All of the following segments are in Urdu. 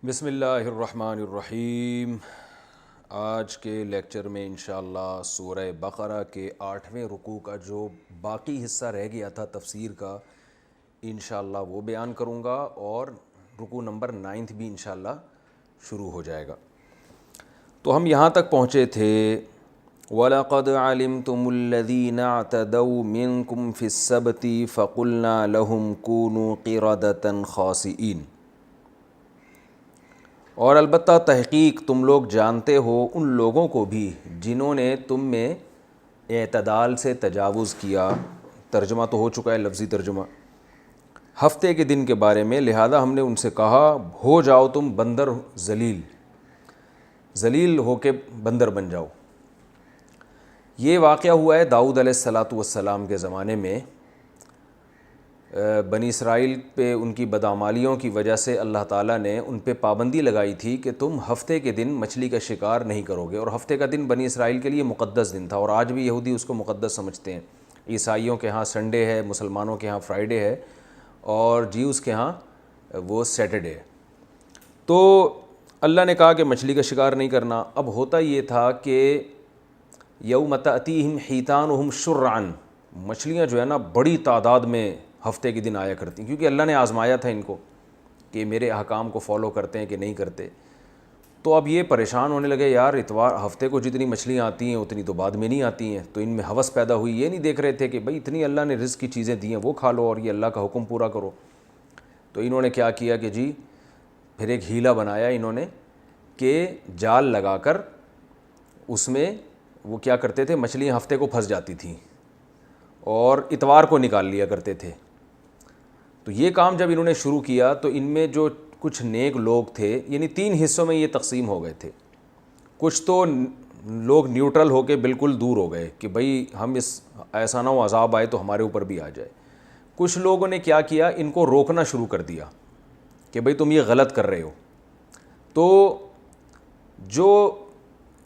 بسم اللہ الرحمن الرحیم۔ آج کے لیکچر میں انشاءاللہ سورہ بقرہ کے 8ویں رکوع کا جو باقی حصہ رہ گیا تھا تفسیر کا، انشاءاللہ وہ بیان کروں گا، اور رکوع نمبر 9 بھی انشاءاللہ شروع ہو جائے گا۔ تو ہم یہاں تک پہنچے تھے وَلَقَدْ عَلِمْتُمُ الَّذِينَ اعْتَدَوْا مِنْكُمْ فِي السَّبْتِ فَقُلْنَا لَهُمْ كُونُوا قِرَدَةً خَاسِئِينَ، اور البتہ تحقیق تم لوگ جانتے ہو ان لوگوں کو بھی جنہوں نے تم میں اعتدال سے تجاوز کیا۔ ترجمہ تو ہو چکا ہے، لفظی ترجمہ، ہفتے کے دن کے بارے میں، لہذا ہم نے ان سے کہا ہو جاؤ تم بندر ذلیل ہو کے بندر بن جاؤ۔ یہ واقعہ ہوا ہے داؤد علیہ السلام کے زمانے میں۔ بنی اسرائیل پہ ان کی بدعمالیوں کی وجہ سے اللہ تعالیٰ نے ان پہ پابندی لگائی تھی کہ تم ہفتے کے دن مچھلی کا شکار نہیں کرو گے، اور ہفتے کا دن بنی اسرائیل کے لیے مقدس دن تھا، اور آج بھی یہودی اس کو مقدس سمجھتے ہیں۔ عیسائیوں کے ہاں سنڈے ہے، مسلمانوں کے ہاں فرائیڈے ہے، اور جیوز کے ہاں وہ سیٹرڈے ہے۔ تو اللہ نے کہا کہ مچھلی کا شکار نہیں کرنا۔ اب ہوتا یہ تھا کہ یوم تأتیہم حیتانہم شرعاً، مچھلیاں جو ہے نا بڑی تعداد میں ہفتے کے دن آیا کرتی ہیں، کیونکہ اللہ نے آزمایا تھا ان کو کہ میرے احکام کو فالو کرتے ہیں کہ نہیں کرتے۔ تو اب یہ پریشان ہونے لگے، یار اتوار ہفتے کو جتنی مچھلیاں آتی ہیں اتنی تو بعد میں نہیں آتی ہیں۔ تو ان میں ہوس پیدا ہوئی، یہ نہیں دیکھ رہے تھے کہ بھئی اتنی اللہ نے رزق کی چیزیں دی ہیں وہ کھا لو اور یہ اللہ کا حکم پورا کرو۔ تو انہوں نے کیا کیا کہ جی پھر ایک ہیلا بنایا انہوں نے کہ جال لگا کر اس میں وہ کیا کرتے تھے، مچھلیاں ہفتے کو پھنس جاتی تھیں اور اتوار کو نکال لیا کرتے تھے۔ تو یہ کام جب انہوں نے شروع کیا تو ان میں جو کچھ نیک لوگ تھے، یعنی 3 حصوں میں یہ تقسیم ہو گئے تھے۔ کچھ تو لوگ نیوٹرل ہو کے بالکل دور ہو گئے کہ بھئی ہم ایسا نہ ہو عذاب آئے تو ہمارے اوپر بھی آ جائے۔ کچھ لوگوں نے کیا کیا، ان کو روکنا شروع کر دیا کہ بھئی تم یہ غلط کر رہے ہو۔ تو جو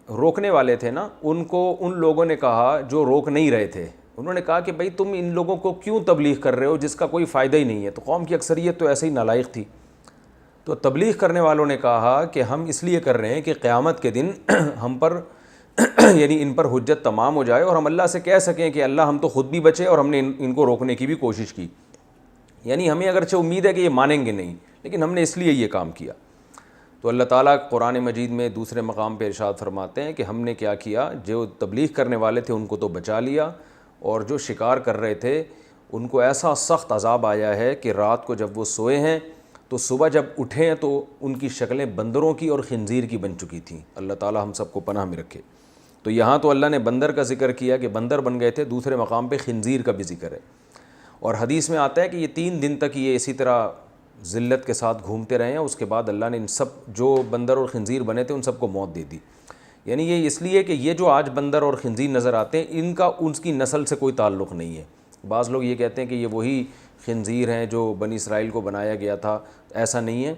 روکنے والے تھے نا ان لوگوں نے کہا، جو روک نہیں رہے تھے انہوں نے کہا کہ بھئی تم ان لوگوں کو کیوں تبلیغ کر رہے ہو جس کا کوئی فائدہ ہی نہیں ہے۔ تو قوم کی اکثریت تو ایسے ہی نالائق تھی۔ تو تبلیغ کرنے والوں نے کہا کہ ہم اس لیے کر رہے ہیں کہ قیامت کے دن ہم پر یعنی ان پر حجت تمام ہو جائے اور ہم اللہ سے کہہ سکیں کہ اللہ ہم تو خود بھی بچے اور ہم نے ان کو روکنے کی بھی کوشش کی۔ یعنی ہمیں اگرچہ امید ہے کہ یہ مانیں گے نہیں، لیکن ہم نے اس لیے یہ کام کیا۔ تو اللہ تعالیٰ قرآن مجید میں دوسرے مقام پہ ارشاد فرماتے ہیں کہ ہم نے کیا کیا، جو تبلیغ کرنے والے تھے ان کو تو بچا لیا، اور جو شکار کر رہے تھے ان کو ایسا سخت عذاب آیا ہے کہ رات کو جب وہ سوئے ہیں تو صبح جب اٹھے ہیں تو ان کی شکلیں بندروں کی اور خنزیر کی بن چکی تھیں۔ اللہ تعالیٰ ہم سب کو پناہ میں رکھے۔ تو یہاں تو اللہ نے بندر کا ذکر کیا کہ بندر بن گئے تھے، دوسرے مقام پہ خنزیر کا بھی ذکر ہے۔ اور حدیث میں آتا ہے کہ یہ 3 دن تک یہ اسی طرح ذلت کے ساتھ گھومتے رہے ہیں، اس کے بعد اللہ نے ان سب جو بندر اور خنزیر بنے تھے ان سب کو موت دے دی۔ یعنی یہ اس لیے کہ یہ جو آج بندر اور خنزیر نظر آتے ہیں ان کا ان کی نسل سے کوئی تعلق نہیں ہے۔ بعض لوگ یہ کہتے ہیں کہ یہ وہی خنزیر ہیں جو بنی اسرائیل کو بنایا گیا تھا، ایسا نہیں ہے۔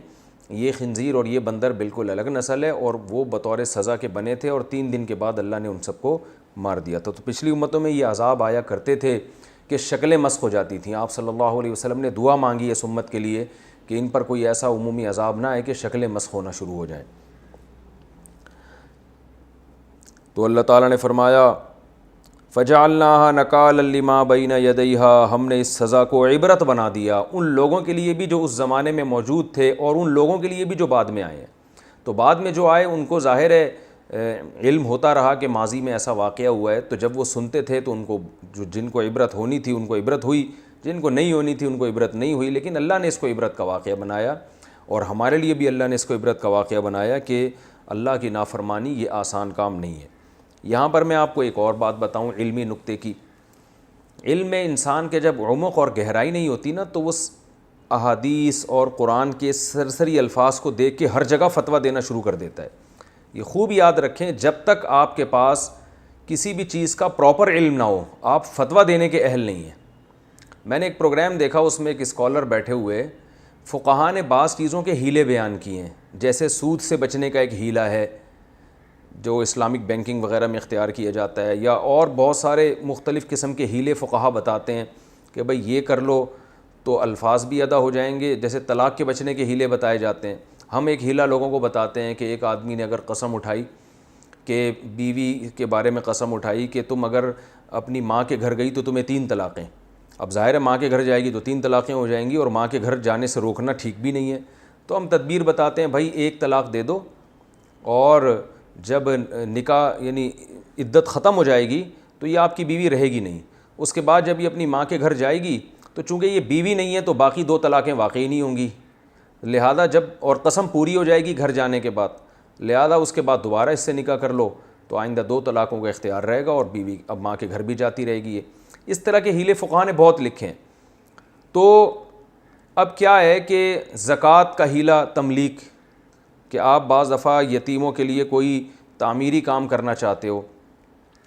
یہ خنزیر اور یہ بندر بالکل الگ نسل ہے، اور وہ بطور سزا کے بنے تھے، اور 3 دن کے بعد اللہ نے ان سب کو مار دیا تھا۔ تو پچھلی امتوں میں یہ عذاب آیا کرتے تھے کہ شکلیں مسخ ہو جاتی تھیں۔ آپ صلی اللہ علیہ وسلم نے دعا مانگی اس امت کے لیے کہ ان پر کوئی ایسا عمومی عذاب نہ آئے کہ شکلیں مسخ ہونا شروع ہو جائیں۔ تو اللہ تعالیٰ نے فرمایا فَجَعَلْنَاهَا نَكَالًا لِمَا بَيْنَ يَدَيْهَا، ہم نے اس سزا کو عبرت بنا دیا ان لوگوں کے لیے بھی جو اس زمانے میں موجود تھے اور ان لوگوں کے لیے بھی جو بعد میں آئے ہیں۔ تو بعد میں جو آئے ان کو ظاہر ہے علم ہوتا رہا کہ ماضی میں ایسا واقعہ ہوا ہے، تو جب وہ سنتے تھے تو ان کو جن کو عبرت ہونی تھی ان کو عبرت ہوئی، جن کو نہیں ہونی تھی ان کو عبرت نہیں ہوئی۔ لیکن اللہ نے اس کو عبرت کا واقعہ بنایا، اور ہمارے لیے بھی اللہ نے اس کو عبرت کا واقعہ بنایا کہ اللہ کی نافرمانی یہ آسان کام نہیں ہے۔ یہاں پر میں آپ کو ایک اور بات بتاؤں علمی نکتے کی۔ علم میں انسان کے جب عمق اور گہرائی نہیں ہوتی نا تو وہ احادیث اور قرآن کے سرسری الفاظ کو دیکھ کے ہر جگہ فتویٰ دینا شروع کر دیتا ہے۔ یہ خوب یاد رکھیں، جب تک آپ کے پاس کسی بھی چیز کا پراپر علم نہ ہو آپ فتویٰ دینے کے اہل نہیں ہیں۔ میں نے ایک پروگرام دیکھا، اس میں ایک اسکالر بیٹھے ہوئے، فقہا نے بعض چیزوں کے ہیلے بیان کیے ہیں، جیسے سود سے بچنے کا ایک ہیلا ہے جو اسلامک بینکنگ وغیرہ میں اختیار کیا جاتا ہے، یا اور بہت سارے مختلف قسم کے ہیلے فقہا بتاتے ہیں کہ بھئی یہ کر لو تو الفاظ بھی ادا ہو جائیں گے، جیسے طلاق کے بچنے کے ہیلے بتائے جاتے ہیں۔ ہم ایک ہیلا لوگوں کو بتاتے ہیں کہ ایک آدمی نے اگر قسم اٹھائی کہ بیوی کے بارے میں قسم اٹھائی کہ تم اگر اپنی ماں کے گھر گئی تو تمہیں 3 طلاقیں. اب ظاہر ہے ماں کے گھر جائے گی تو 3 طلاقیں ہو جائیں گی، اور ماں کے گھر جانے سے روکنا ٹھیک بھی نہیں ہے. تو ہم تدبیر بتاتے ہیں، بھائی 1 طلاق دے دو، اور جب نکاح یعنی عدت ختم ہو جائے گی تو یہ آپ کی بیوی رہے گی نہیں. اس کے بعد جب یہ اپنی ماں کے گھر جائے گی تو چونکہ یہ بیوی نہیں ہے تو باقی 2 طلاقیں واقعی نہیں ہوں گی. لہذا جب اور قسم پوری ہو جائے گی گھر جانے کے بعد، لہذا اس کے بعد دوبارہ اس سے نکاح کر لو تو آئندہ 2 طلاقوں کا اختیار رہے گا، اور بیوی اب ماں کے گھر بھی جاتی رہے گی. اس طرح کے ہیلے فقہا نے بہت لکھے ہیں. تو اب کیا ہے کہ زکوٰۃ کا ہیلا تملیک، کہ آپ بعض دفعہ یتیموں کے لیے کوئی تعمیری کام کرنا چاہتے ہو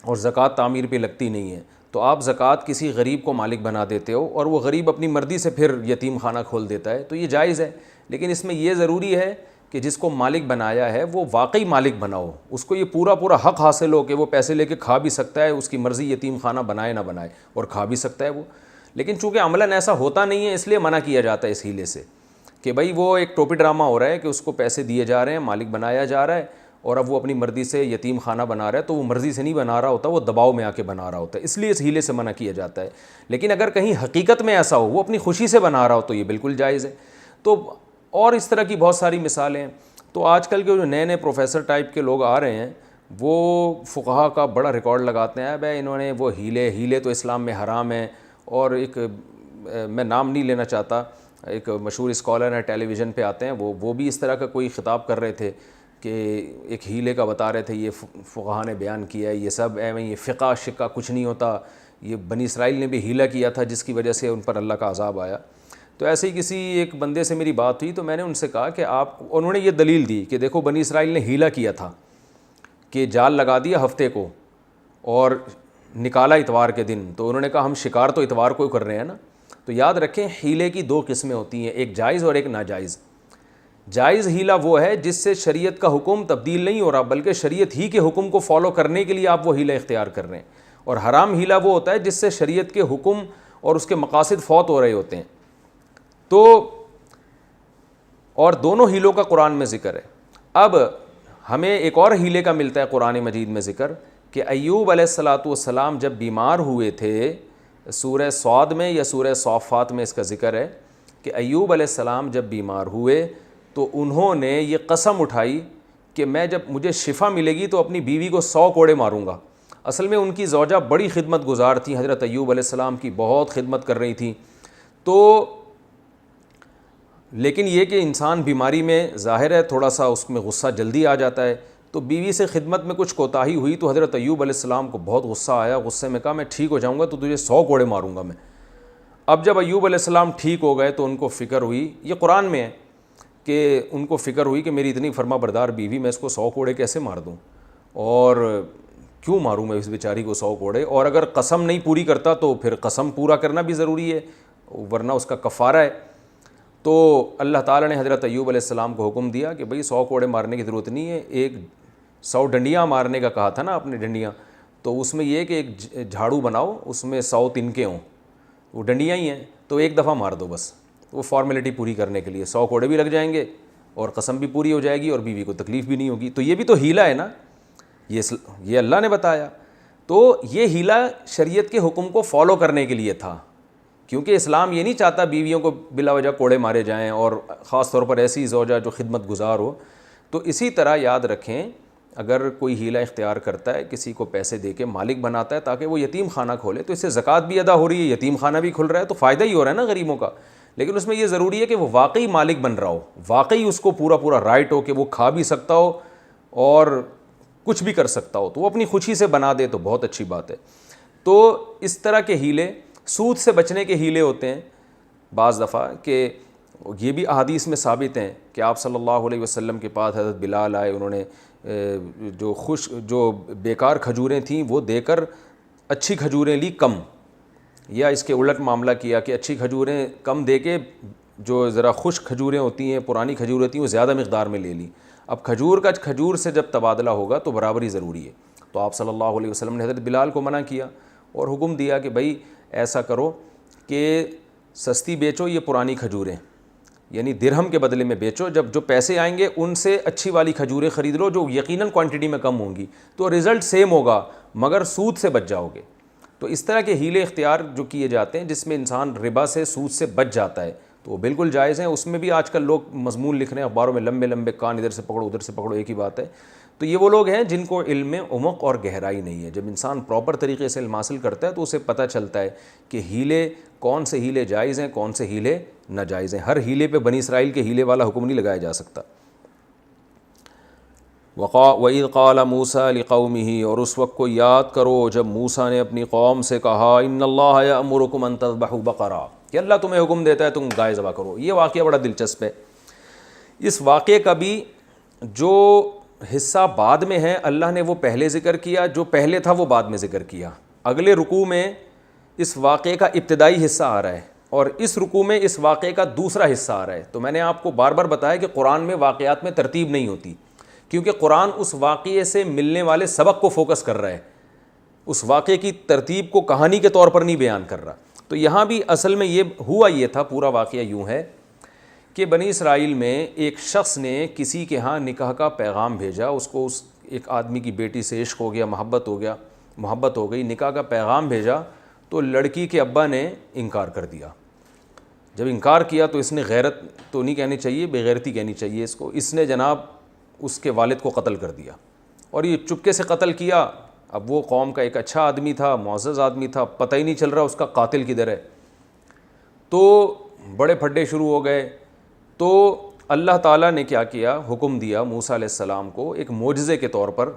اور زکوٰۃ تعمیر پہ لگتی نہیں ہے، تو آپ زکوٰۃ کسی غریب کو مالک بنا دیتے ہو، اور وہ غریب اپنی مرضی سے پھر یتیم خانہ کھول دیتا ہے، تو یہ جائز ہے. لیکن اس میں یہ ضروری ہے کہ جس کو مالک بنایا ہے وہ واقعی مالک بناؤ، اس کو یہ پورا حق حاصل ہو کہ وہ پیسے لے کے کھا بھی سکتا ہے، اس کی مرضی یتیم خانہ بنائے نہ بنائے، اور کھا بھی سکتا ہے وہ. لیکن چونکہ عملاً ایسا ہوتا نہیں ہے اس لیے منع کیا جاتا ہے اس ہیلے سے، کہ بھائی وہ ایک ٹوپی ڈرامہ ہو رہا ہے کہ اس کو پیسے دیے جا رہے ہیں، مالک بنایا جا رہا ہے، اور اب وہ اپنی مرضی سے یتیم خانہ بنا رہا ہے، تو وہ مرضی سے نہیں بنا رہا ہوتا، وہ دباؤ میں آ کے بنا رہا ہوتا ہے، اس لیے اس ہیلے سے منع کیا جاتا ہے. لیکن اگر کہیں حقیقت میں ایسا ہو، وہ اپنی خوشی سے بنا رہا ہو، تو یہ بالکل جائز ہے. تو اور اس طرح کی بہت ساری مثالیں ہیں. تو آج کل کے جو نئے پروفیسر ٹائپ کے لوگ آ رہے ہیں وہ فقہا کا بڑا ریکارڈ لگاتے ہیں، بھائی انہوں نے وہ ہیلے تو اسلام میں حرام ہیں. اور ایک میں نام نہیں لینا چاہتا، ایک مشہور اسکالر ہیں، ٹیلی ویژن پہ آتے ہیں، وہ بھی اس طرح کا کوئی خطاب کر رہے تھے کہ ایک ہیلے کا بتا رہے تھے، یہ فقہا نے بیان کیا ہے، یہ سب یہ فقہ شقہ کچھ نہیں ہوتا، یہ بنی اسرائیل نے بھی ہیلا کیا تھا جس کی وجہ سے ان پر اللہ کا عذاب آیا. تو ایسے ہی کسی ایک بندے سے میری بات ہوئی تو میں نے ان سے کہا کہ انہوں نے یہ دلیل دی کہ دیکھو بنی اسرائیل نے ہیلا کیا تھا کہ جال لگا دیا ہفتے کو اور نکالا اتوار کے دن، تو انہوں نے کہا ہم شکار تو اتوار کو کر رہے ہیں نا. تو یاد رکھیں ہیلے کی 2 قسمیں ہوتی ہیں، ایک جائز اور ایک ناجائز. جائز ہیلا وہ ہے جس سے شریعت کا حکم تبدیل نہیں ہو رہا، بلکہ شریعت ہی کے حکم کو فالو کرنے کے لیے آپ وہ ہیلا اختیار کر رہے ہیں. اور حرام ہیلا وہ ہوتا ہے جس سے شریعت کے حکم اور اس کے مقاصد فوت ہو رہے ہوتے ہیں. تو اور دونوں ہیلوں کا قرآن میں ذکر ہے. اب ہمیں ایک اور ہیلے کا ملتا ہے قرآن مجید میں ذکر، کہ ایوب علیہ السلام جب بیمار ہوئے تھے، سورہ صاد میں یا سورہ صافات میں اس کا ذکر ہے کہ ایوب علیہ السلام جب بیمار ہوئے تو انہوں نے یہ قسم اٹھائی کہ میں جب مجھے شفا ملے گی تو اپنی بیوی کو 100 کوڑے ماروں گا. اصل میں ان کی زوجہ بڑی خدمت گزار تھیں، حضرت ایوب علیہ السلام کی بہت خدمت کر رہی تھیں. تو لیکن یہ کہ انسان بیماری میں ظاہر ہے تھوڑا سا اس میں غصہ جلدی آ جاتا ہے، تو بیوی سے خدمت میں کچھ کوتاہی ہوئی تو حضرت ایوب علیہ السلام کو بہت غصہ آیا. غصے میں کہا میں ٹھیک ہو جاؤں گا تو تجھے 100 کوڑے ماروں گا میں. اب جب ایوب علیہ السلام ٹھیک ہو گئے تو ان کو فکر ہوئی، یہ قرآن میں ہے کہ ان کو فکر ہوئی کہ میری اتنی فرما بردار بیوی، میں اس کو 100 کوڑے کیسے مار دوں، اور کیوں ماروں میں اس بیچاری کو 100 کوڑے، اور اگر قسم نہیں پوری کرتا تو پھر قسم پورا کرنا بھی ضروری ہے ورنہ اس کا کفارہ ہے. تو اللہ تعالیٰ نے حضرت ایوب علیہ السلام کو حکم دیا کہ بھئی 100 کوڑے مارنے کی ضرورت نہیں ہے، ایک 100 ڈنڈیاں مارنے کا کہا تھا نا آپ نے، ڈنڈیاں، تو اس میں یہ کہ ایک جھاڑو بناؤ، اس میں 100 تنکے ہوں، وہ ڈنڈیاں ہی ہیں، تو ایک دفعہ مار دو بس، وہ فارمیلٹی پوری کرنے کے لیے 100 کوڑے بھی لگ جائیں گے اور قسم بھی پوری ہو جائے گی اور بیوی کو تکلیف بھی نہیں ہوگی. تو یہ بھی تو ہیلا ہے نا، یہ اللہ نے بتایا. تو یہ ہیلا شریعت کے حکم کو فالو کرنے کے لیے تھا، کیونکہ اسلام یہ نہیں چاہتا بیویوں کو بلا وجہ کوڑے مارے جائیں، اور خاص طور پر ایسی زوجہ جو خدمت گزار ہو. تو اسی طرح یاد رکھیں اگر کوئی ہیلا اختیار کرتا ہے، کسی کو پیسے دے کے مالک بناتا ہے تاکہ وہ یتیم خانہ کھولے، تو اس سے زکوٰۃ بھی ادا ہو رہی ہے، یتیم خانہ بھی کھل رہا ہے، تو فائدہ ہی ہو رہا ہے نا غریبوں کا. لیکن اس میں یہ ضروری ہے کہ وہ واقعی مالک بن رہا ہو، واقعی اس کو پورا رائٹ ہو کہ وہ کھا بھی سکتا ہو اور کچھ بھی کر سکتا ہو، تو وہ اپنی خوشی سے بنا دے تو بہت اچھی بات ہے. تو اس طرح کے ہیلے، سود سے بچنے کے ہیلے ہوتے ہیں بعض دفعہ، کہ یہ بھی احادیث میں ثابت ہیں کہ آپ صلی اللہ علیہ وسلم کے پاس حضرت بلال آئے، انہوں نے جو بیکار کھجوریں تھیں وہ دے کر اچھی کھجوریں لی کم، یا اس کے الٹ معاملہ کیا کہ اچھی کھجوریں کم دے کے جو ذرا خشک کھجوریں ہوتی ہیں، پرانی کھجوریں ہوتی ہیں، وہ زیادہ مقدار میں لے لی. اب کھجور کا کھجور سے جب تبادلہ ہوگا تو برابری ضروری ہے. تو آپ صلی اللہ علیہ وسلم نے حضرت بلال کو منع کیا اور حکم دیا کہ بھائی ایسا کرو کہ سستی بیچو یہ پرانی کھجوریں، یعنی درہم کے بدلے میں بیچو، جب جو پیسے آئیں گے ان سے اچھی والی کھجوریں خرید لو جو یقیناً کوانٹٹی میں کم ہوں گی، تو رزلٹ سیم ہوگا مگر سود سے بچ جاؤ گے۔ تو اس طرح کے ہیلے اختیار جو کیے جاتے ہیں جس میں انسان ربا سے، سود سے بچ جاتا ہے، تو وہ بالکل جائز ہیں۔ اس میں بھی آج کل لوگ مضمون لکھ رہے ہیں اخباروں میں، لمبے لمبے کان، ادھر سے پکڑو ادھر سے پکڑو، ایک ہی بات ہے۔ تو یہ وہ لوگ ہیں جن کو علم میں عمق اور گہرائی نہیں ہے۔ جب انسان پراپر طریقے سے علم حاصل کرتا ہے تو اسے پتہ چلتا ہے کہ ہیلے، کون سے ہیلے جائز ہیں، کون سے ہیلے ناجائز ہیں۔ ہر ہیلے پہ بنی اسرائیل کے ہیلے والا حکم نہیں لگایا جا سکتا۔ وَإِذْ قَالَ مُوسَىٰ لِقَوْمِهِ، اور اس وقت کو یاد کرو جب موسیٰ نے اپنی قوم سے کہا، إِنَّ اللَّهَ يَأْمُرُكُمْ أَن تَذْبَحُوا بَقَرَةً، کہ اللہ تمہیں حکم دیتا ہے تم گائے ذبح کرو۔ یہ واقعہ بڑا دلچسپ ہے۔ اس واقعے کا بھی جو حصہ بعد میں ہے اللہ نے وہ پہلے ذکر کیا، جو پہلے تھا وہ بعد میں ذکر کیا۔ اگلے رکوع میں اس واقعے کا ابتدائی حصہ آ رہا ہے اور اس رکوع میں اس واقعے کا دوسرا حصہ آ رہا ہے۔ تو میں نے آپ کو بار بار بتایا کہ قرآن میں واقعات میں ترتیب نہیں ہوتی، کیونکہ قرآن اس واقعے سے ملنے والے سبق کو فوکس کر رہا ہے، اس واقعے کی ترتیب کو کہانی کے طور پر نہیں بیان کر رہا۔ تو یہاں بھی اصل میں یہ ہوا، یہ تھا پورا واقعہ یوں ہے کہ بنی اسرائیل میں ایک شخص نے کسی کے ہاں نکاح کا پیغام بھیجا، اس کو اس ایک آدمی کی بیٹی سے عشق ہو گیا، محبت ہو گئی، نکاح کا پیغام بھیجا، تو لڑکی کے ابا نے انکار کر دیا۔ جب انکار کیا تو اس نے، غیرت تو نہیں کہنی چاہیے، بے غیرتی کہنی چاہیے اس نے جناب اس کے والد کو قتل کر دیا، اور یہ چپکے سے قتل کیا۔ اب وہ قوم کا ایک اچھا آدمی تھا، معزز آدمی تھا، پتہ ہی نہیں چل رہا اس کا قاتل کدھر ہے۔ تو بڑے پھڈے شروع ہو گئے۔ تو اللہ تعالیٰ نے کیا کیا، حکم دیا موسیٰ علیہ السلام کو ایک معجزے کے طور پر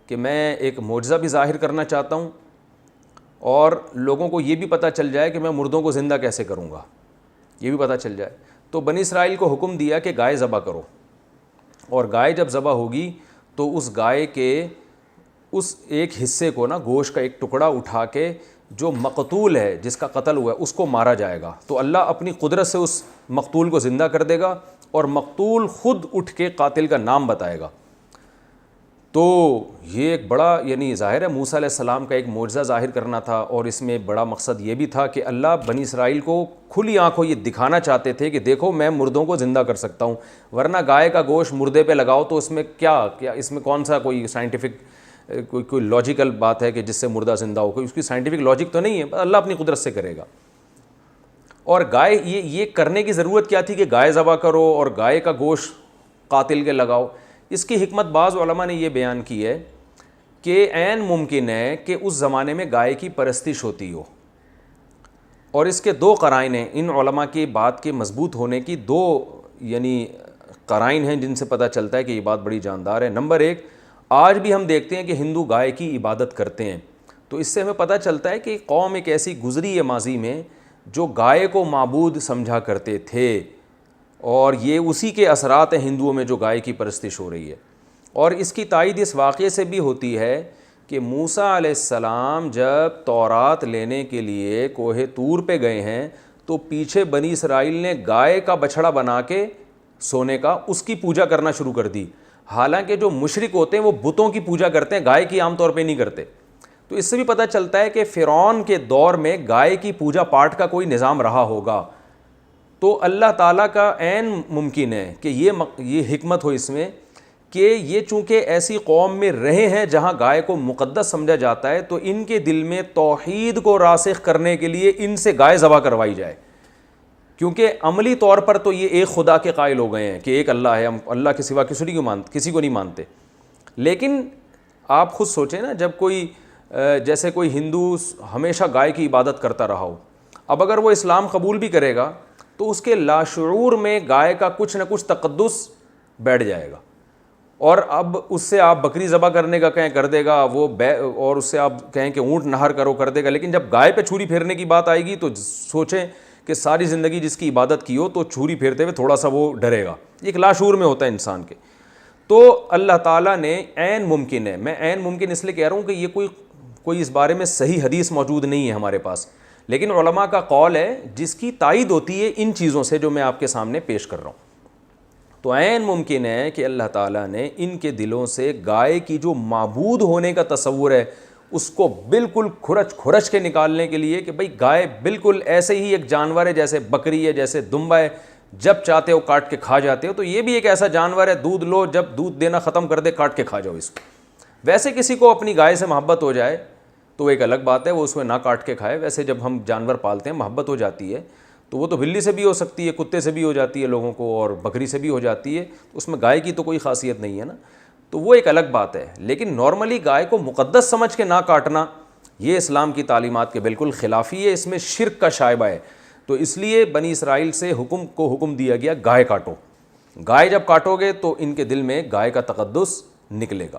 کہ میں ایک معجزہ بھی ظاہر کرنا چاہتا ہوں اور لوگوں کو یہ بھی پتہ چل جائے کہ میں مردوں کو زندہ کیسے کروں گا، یہ بھی پتہ چل جائے۔ تو بنی اسرائیل کو حکم دیا کہ گائے ذبح کرو، اور گائے جب ذبح ہوگی تو اس گائے کے اس ایک حصے کو نا، گوشت کا ایک ٹکڑا اٹھا کے جو مقتول ہے، جس کا قتل ہوا ہے، اس کو مارا جائے گا۔ تو اللہ اپنی قدرت سے اس مقتول کو زندہ کر دے گا اور مقتول خود اٹھ کے قاتل کا نام بتائے گا۔ تو یہ ایک بڑا، یعنی ظاہر ہے موسیٰ علیہ السلام کا ایک معجزہ ظاہر کرنا تھا، اور اس میں بڑا مقصد یہ بھی تھا کہ اللہ بنی اسرائیل کو کھلی آنکھوں یہ دکھانا چاہتے تھے کہ دیکھو میں مردوں کو زندہ کر سکتا ہوں، ورنہ گائے کا گوشت مردے پہ لگاؤ تو اس میں کیا اس میں کون سا کوئی سائنٹیفک کوئی لاجیکل بات ہے کہ جس سے مردہ زندہ ہو، کوئی اس کی سائنٹیفک لاجک تو نہیں ہے، اللہ اپنی قدرت سے کرے گا۔ اور گائے، یہ کرنے کی ضرورت کیا تھی کہ گائے ذبح کرو اور گائے کا گوشت قاتل کے لگاؤ؟ اس کی حکمت بعض علماء نے یہ بیان کی ہے کہ عین ممکن ہے کہ اس زمانے میں گائے کی پرستش ہوتی ہو، اور اس کے دو قرائن ہیں، ان علماء کی بات کے مضبوط ہونے کی دو یعنی قرائن ہیں جن سے پتہ چلتا ہے کہ یہ بات بڑی جاندار ہے۔ نمبر ایک، آج بھی ہم دیکھتے ہیں کہ ہندو گائے کی عبادت کرتے ہیں، تو اس سے ہمیں پتہ چلتا ہے کہ قوم ایک ایسی گزری ہے ماضی میں جو گائے کو معبود سمجھا کرتے تھے، اور یہ اسی کے اثرات ہیں ہندوؤں میں جو گائے کی پرستش ہو رہی ہے۔ اور اس کی تائید اس واقعے سے بھی ہوتی ہے کہ موسیٰ علیہ السلام جب تورات لینے کے لیے کوہ طور پہ گئے ہیں تو پیچھے بنی اسرائیل نے گائے کا بچھڑا بنا کے سونے کا، اس کی پوجا کرنا شروع کر دی، حالانکہ جو مشرک ہوتے ہیں وہ بتوں کی پوجا کرتے ہیں، گائے کی عام طور پہ نہیں کرتے۔ تو اس سے بھی پتہ چلتا ہے کہ فرعون کے دور میں گائے کی پوجا پاٹ کا کوئی نظام رہا ہوگا۔ تو اللہ تعالیٰ کا عین ممکن ہے کہ یہ حکمت ہو اس میں کہ یہ چونکہ ایسی قوم میں رہے ہیں جہاں گائے کو مقدس سمجھا جاتا ہے، تو ان کے دل میں توحید کو راسخ کرنے کے لیے ان سے گائے ذبح کروائی جائے، کیونکہ عملی طور پر تو یہ ایک خدا کے قائل ہو گئے ہیں کہ ایک اللہ ہے، ہم اللہ کے سوا کسی کو نہیں مانتے۔ لیکن آپ خود سوچیں نا، جب کوئی جیسے کوئی ہندو ہمیشہ گائے کی عبادت کرتا رہا ہو، اب اگر وہ اسلام قبول بھی کرے گا تو اس کے لاشعور میں گائے کا کچھ نہ کچھ تقدس بیٹھ جائے گا، اور اب اس سے آپ بکری ذبح کرنے کا کہیں کر دے گا وہ، اور اس سے آپ کہیں کہ اونٹ نہر کرو کر دے گا، لیکن جب گائے پہ چھری پھیرنے کی بات آئے گی تو سوچیں کہ ساری زندگی جس کی عبادت کی ہو تو چھری پھیرتے ہوئے تھوڑا سا وہ ڈرے گا، ایک لاشعور میں ہوتا ہے انسان کے۔ تو اللہ تعالیٰ نے عین ممکن ہے، میں عین ممکن اس لیے کہہ رہا ہوں کہ یہ کوئی اس بارے میں صحیح حدیث موجود نہیں ہے ہمارے پاس، لیکن علماء کا قول ہے جس کی تائید ہوتی ہے ان چیزوں سے جو میں آپ کے سامنے پیش کر رہا ہوں۔ تو عین ممکن ہے کہ اللہ تعالیٰ نے ان کے دلوں سے گائے کی جو معبود ہونے کا تصور ہے اس کو بالکل کھرچ کے نکالنے کے لیے کہ بھئی گائے بالکل ایسے ہی ایک جانور ہے جیسے بکری ہے، جیسے دمبا ہے، جب چاہتے ہو کاٹ کے کھا جاتے ہو. تو یہ بھی ایک ایسا جانور ہے, دودھ لو, جب دودھ دینا ختم کر دے کاٹ کے کھا جاؤ اس کو. ویسے کسی کو اپنی گائے سے محبت ہو جائے تو وہ ایک الگ بات ہے, وہ اس میں نہ کاٹ کے کھائے. ویسے جب ہم جانور پالتے ہیں محبت ہو جاتی ہے تو وہ تو بلی سے بھی ہو سکتی ہے, کتے سے بھی ہو جاتی ہے لوگوں کو, اور بکری سے بھی ہو جاتی ہے, اس میں گائے کی تو کوئی خاصیت نہیں ہے نا, تو وہ ایک الگ بات ہے. لیکن نارملی گائے کو مقدس سمجھ کے نہ کاٹنا یہ اسلام کی تعلیمات کے بالکل خلافی ہے, اس میں شرک کا شائبہ ہے. تو اس لیے بنی اسرائیل سے حکم دیا گیا گائے کاٹو. گائے جب کاٹو گے تو ان کے دل میں گائے کا تقدس نکلے گا,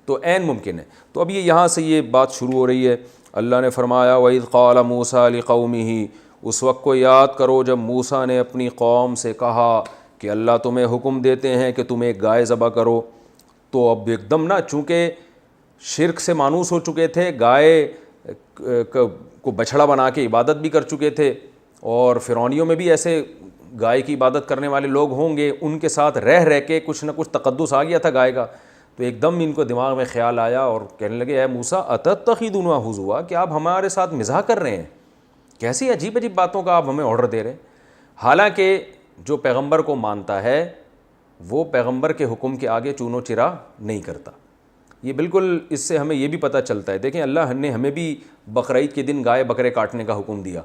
تو عین ممکن ہے. تو اب یہاں سے یہ بات شروع ہو رہی ہے. اللہ نے فرمایا وَإِذْ قَالَ مُوسَىٰ لِقَوْمِهِ, اس وقت کو یاد کرو جب موسیٰ نے اپنی قوم سے کہا کہ اللہ تمہیں حکم دیتے ہیں کہ تم ایک گائے ذبح کرو. تو اب ایک دم نا, چونکہ شرک سے مانوس ہو چکے تھے, گائے کو بچھڑا بنا کے عبادت بھی کر چکے تھے, اور فرعونیوں میں بھی ایسے گائے کی عبادت کرنے والے لوگ ہوں گے, ان کے ساتھ رہ کے کچھ نہ کچھ تقدس آ گیا تھا گائے کا. تو ایک دم ان کو دماغ میں خیال آیا اور کہنے لگے اے موسیٰ اتتخذونہ ہزوا, کہ آپ ہمارے ساتھ مزاح کر رہے ہیں, کیسی عجیب عجیب باتوں کا آپ ہمیں آرڈر دے رہے ہیں. حالانکہ جو پیغمبر کو مانتا ہے وہ پیغمبر کے حکم کے آگے چون و چرا نہیں کرتا. یہ بالکل اس سے ہمیں یہ بھی پتہ چلتا ہے. دیکھیں اللہ نے ہمیں بھی بقرعید کے دن گائے بکرے کاٹنے کا حکم دیا,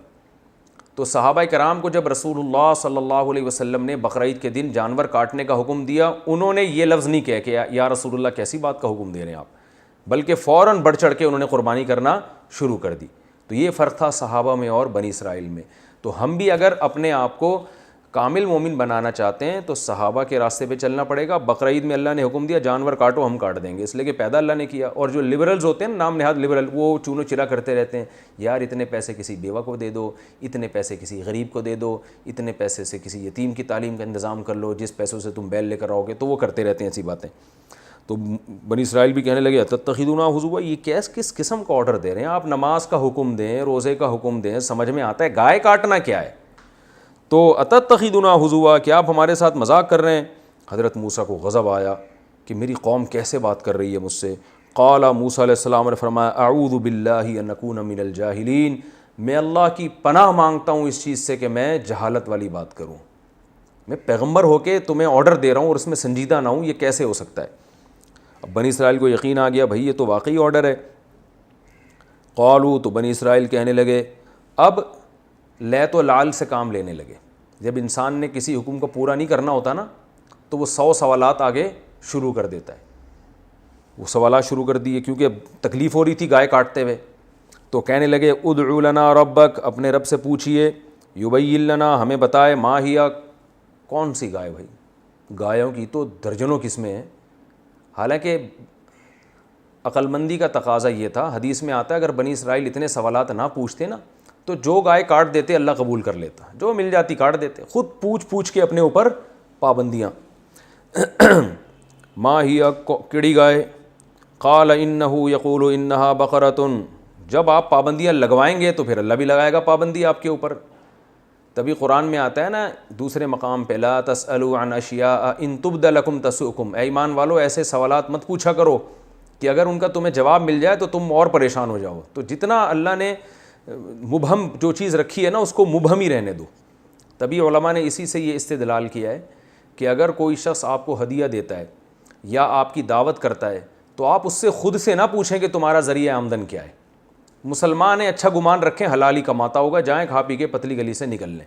تو صحابہ کرام کو جب رسول اللہ صلی اللہ علیہ وسلم نے بقرعید کے دن جانور کاٹنے کا حکم دیا, انہوں نے یہ لفظ نہیں کہا کہ یا رسول اللہ کیسی بات کا حکم دے رہے ہیں آپ, بلکہ فوراً بڑھ چڑھ کے انہوں نے قربانی کرنا شروع کر دی. تو یہ فرق تھا صحابہ میں اور بنی اسرائیل میں. تو ہم بھی اگر اپنے آپ کو کامل مومن بنانا چاہتے ہیں تو صحابہ کے راستے پہ چلنا پڑے گا. بقرعید میں اللہ نے حکم دیا جانور کاٹو, ہم کاٹ دیں گے, اس لیے کہ پیدا اللہ نے کیا. اور جو لبرلز ہوتے ہیں نام نہاد لبرل, وہ چون و چرا کرتے رہتے ہیں, یار اتنے پیسے کسی بیوہ کو دے دو, اتنے پیسے کسی غریب کو دے دو, اتنے پیسے سے کسی یتیم کی تعلیم کا انتظام کر لو, جس پیسوں سے تم بیل لے کر آؤ گے, تو وہ کرتے رہتے ہیں ایسی باتیں. تو بنی اسرائیل بھی کہنے لگے اتتخذونہ ہزوا, یہ کس قسم کا آرڈر دے رہے ہیں آپ, نماز کا حکم دیں, روزے کا حکم دیں, سمجھ میں آتا ہے, گائے کاٹنا کیا ہے. تو اتتخذونہ ہزوا, کہ آپ ہمارے ساتھ مذاق کر رہے ہیں. حضرت موسیٰ کو غضب آیا کہ میری قوم کیسے بات کر رہی ہے مجھ سے. قال موسیٰ علیہ السلام نے فرمایا اعوذ باللہ ان اکون من الجاہلین, میں اللہ کی پناہ مانگتا ہوں اس چیز سے کہ میں جہالت والی بات کروں. میں پیغمبر ہو کے تمہیں آرڈر دے رہا ہوں اور اس میں سنجیدہ نہ ہوں, یہ کیسے ہو سکتا ہے. اب بنی اسرائیل کو یقین آ گیا بھائی یہ تو واقعی آرڈر ہے. قالوا, تو بنی اسرائیل کہنے لگے, اب لیت و لال سے کام لینے لگے. جب انسان نے کسی حکم کو پورا نہیں کرنا ہوتا نا تو وہ 100 سوالات آگے شروع کر دیتا ہے. وہ سوالات شروع کر دیے کیونکہ تکلیف ہو رہی تھی گائے کاٹتے ہوئے. تو کہنے لگے ادعو لنا ربک, اپنے رب سے پوچھئے, یبین لنا, ہمیں بتائے, ما ہیا, کون سی گائے بھائی, گایوں کی تو درجنوں قسمیں ہیں. حالانکہ عقل مندی کا تقاضا یہ تھا, حدیث میں آتا ہے اگر بنی اسرائیل اتنے سوالات نہ پوچھتے نا تو جو گائے کاٹ دیتے اللہ قبول کر لیتا, جو مل جاتی کاٹ دیتے. خود پوچھ کے اپنے اوپر پابندیاں. ما ہی کیڑی گائے, قال انہ یقول انہا بقرۃ, جب آپ پابندیاں لگوائیں گے تو پھر اللہ بھی لگائے گا پابندی آپ کے اوپر. تبھی قرآن میں آتا ہے نا دوسرے مقام پہ, لا تسألوا عن اشیاء ان تبد لکم تسؤکم, اے ایمان والو ایسے سوالات مت پوچھا کرو کہ اگر ان کا تمہیں جواب مل جائے تو تم اور پریشان ہو جاؤ. تو جتنا اللہ نے مبہم جو چیز رکھی ہے نا اس کو مبہم ہی رہنے دو. تبھی علماء نے اسی سے یہ استدلال کیا ہے کہ اگر کوئی شخص آپ کو ہدیہ دیتا ہے یا آپ کی دعوت کرتا ہے تو آپ اس سے خود سے نہ پوچھیں کہ تمہارا ذریعہ آمدن کیا ہے. مسلمان ہیں, اچھا گمان رکھیں, حلال ہی کماتا ہوگا, جائیں کھا پی کے پتلی گلی سے نکل لیں.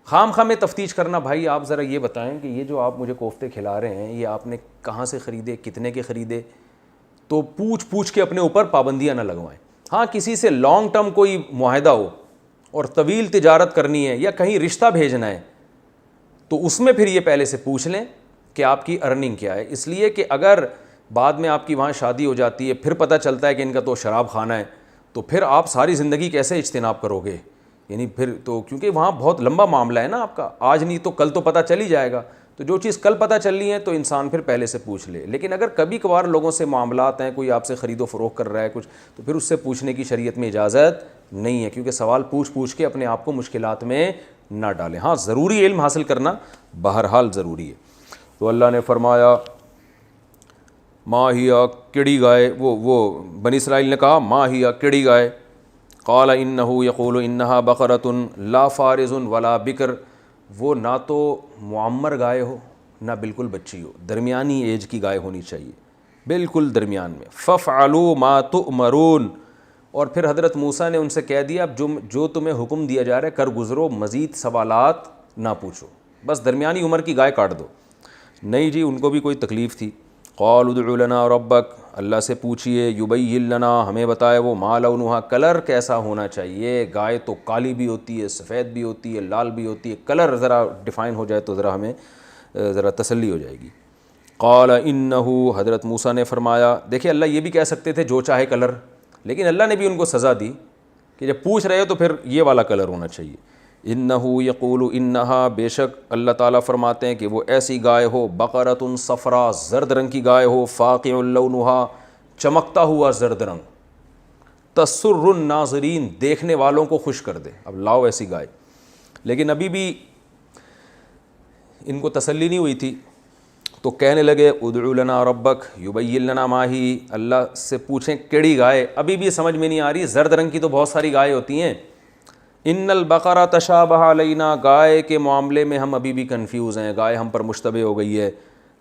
خام خواہ میں تفتیش کرنا, بھائی آپ ذرا یہ بتائیں کہ یہ جو آپ مجھے کوفتے کھلا رہے ہیں یہ آپ نے کہاں سے خریدے, کتنے کے خریدے. تو پوچھ کے اپنے اوپر پابندیاں نہ لگوائیں. ہاں کسی سے لانگ ٹرم کوئی معاہدہ ہو اور طویل تجارت کرنی ہے یا کہیں رشتہ بھیجنا ہے تو اس میں پھر یہ پہلے سے پوچھ لیں کہ آپ کی ارننگ کیا ہے. اس لیے کہ اگر بعد میں آپ کی وہاں شادی ہو جاتی ہے, پھر پتہ چلتا ہے کہ ان کا تو شراب خانہ ہے, تو پھر آپ ساری زندگی کیسے اجتناب کرو گے. یعنی پھر تو کیونکہ وہاں بہت لمبا معاملہ ہے نا آپ کا, آج نہیں تو کل تو پتہ چل ہی جائے گا. تو جو چیز کل پتہ چلنی ہے تو انسان پھر پہلے سے پوچھ لے. لیکن اگر کبھی کبھار لوگوں سے معاملات ہیں, کوئی آپ سے خرید و فروخت کر رہا ہے کچھ, تو پھر اس سے پوچھنے کی شریعت میں اجازت نہیں ہے, کیونکہ سوال پوچھ کے اپنے آپ کو مشکلات میں نہ ڈالیں. ہاں ضروری علم حاصل کرنا بہرحال ضروری ہے. تو اللہ نے فرمایا ما ہی کیڑی گائے, وہ بنی اسرائیل نے کہا ما ہی کیڑی گائے. قال انہ یقول انہا بقرۃ لا فارض ولا بکر, وہ نہ تو معمر گائے ہو نہ بالکل بچی ہو، درمیانی ایج کی گائے ہونی چاہیے، بالکل درمیان میں. فَافْعَلُوا مَا تُؤْمَرُونَ. اور پھر حضرت موسیٰ نے ان سے کہہ دیا اب جو تمہیں حکم دیا جا رہا ہے کر گزرو، مزید سوالات نہ پوچھو، بس درمیانی عمر کی گائے کاٹ دو. نہیں جی، ان کو بھی کوئی تکلیف تھی. قالوا ادع لنا ربک، اللہ سے پوچھئے، یبین لنا، ہمیں بتائے وہ، ما لونہا، کلر کیسا ہونا چاہیے. گائے تو کالی بھی ہوتی ہے، سفید بھی ہوتی ہے، لال بھی ہوتی ہے، کلر ذرا ڈیفائن ہو جائے تو ذرا ہمیں ذرا تسلی ہو جائے گی. قال انہ، حضرت موسیٰ نے فرمایا، دیکھیں اللہ یہ بھی کہہ سکتے تھے جو چاہے کلر، لیکن اللہ نے بھی ان کو سزا دی کہ جب پوچھ رہے ہو تو پھر یہ والا کلر ہونا چاہیے. انہ یقول انہا، بے شک اللہ تعالیٰ فرماتے ہیں کہ وہ ایسی گائے ہو، بقرۃ صفرا، زرد رنگ کی گائے ہو، فاقع لونہا، چمکتا ہوا زرد رنگ، تسر الناظرین، دیکھنے والوں کو خوش کر دے. اب لاؤ ایسی گائے. لیکن ابھی بھی ان کو تسلی نہیں ہوئی تھی، تو کہنے لگے ادع لنا ربک یبین لنا ما ہی، اللہ سے پوچھیں کیڑی گائے. ابھی بھی سمجھ میں نہیں آ رہی، زرد رنگ کی تو بہت ساری گائے ہوتی ہیں. ان البقرہ تشابہ علینا، گائے کے معاملے میں ہم ابھی بھی کنفیوز ہیں، گائے ہم پر مشتبہ ہو گئی ہے.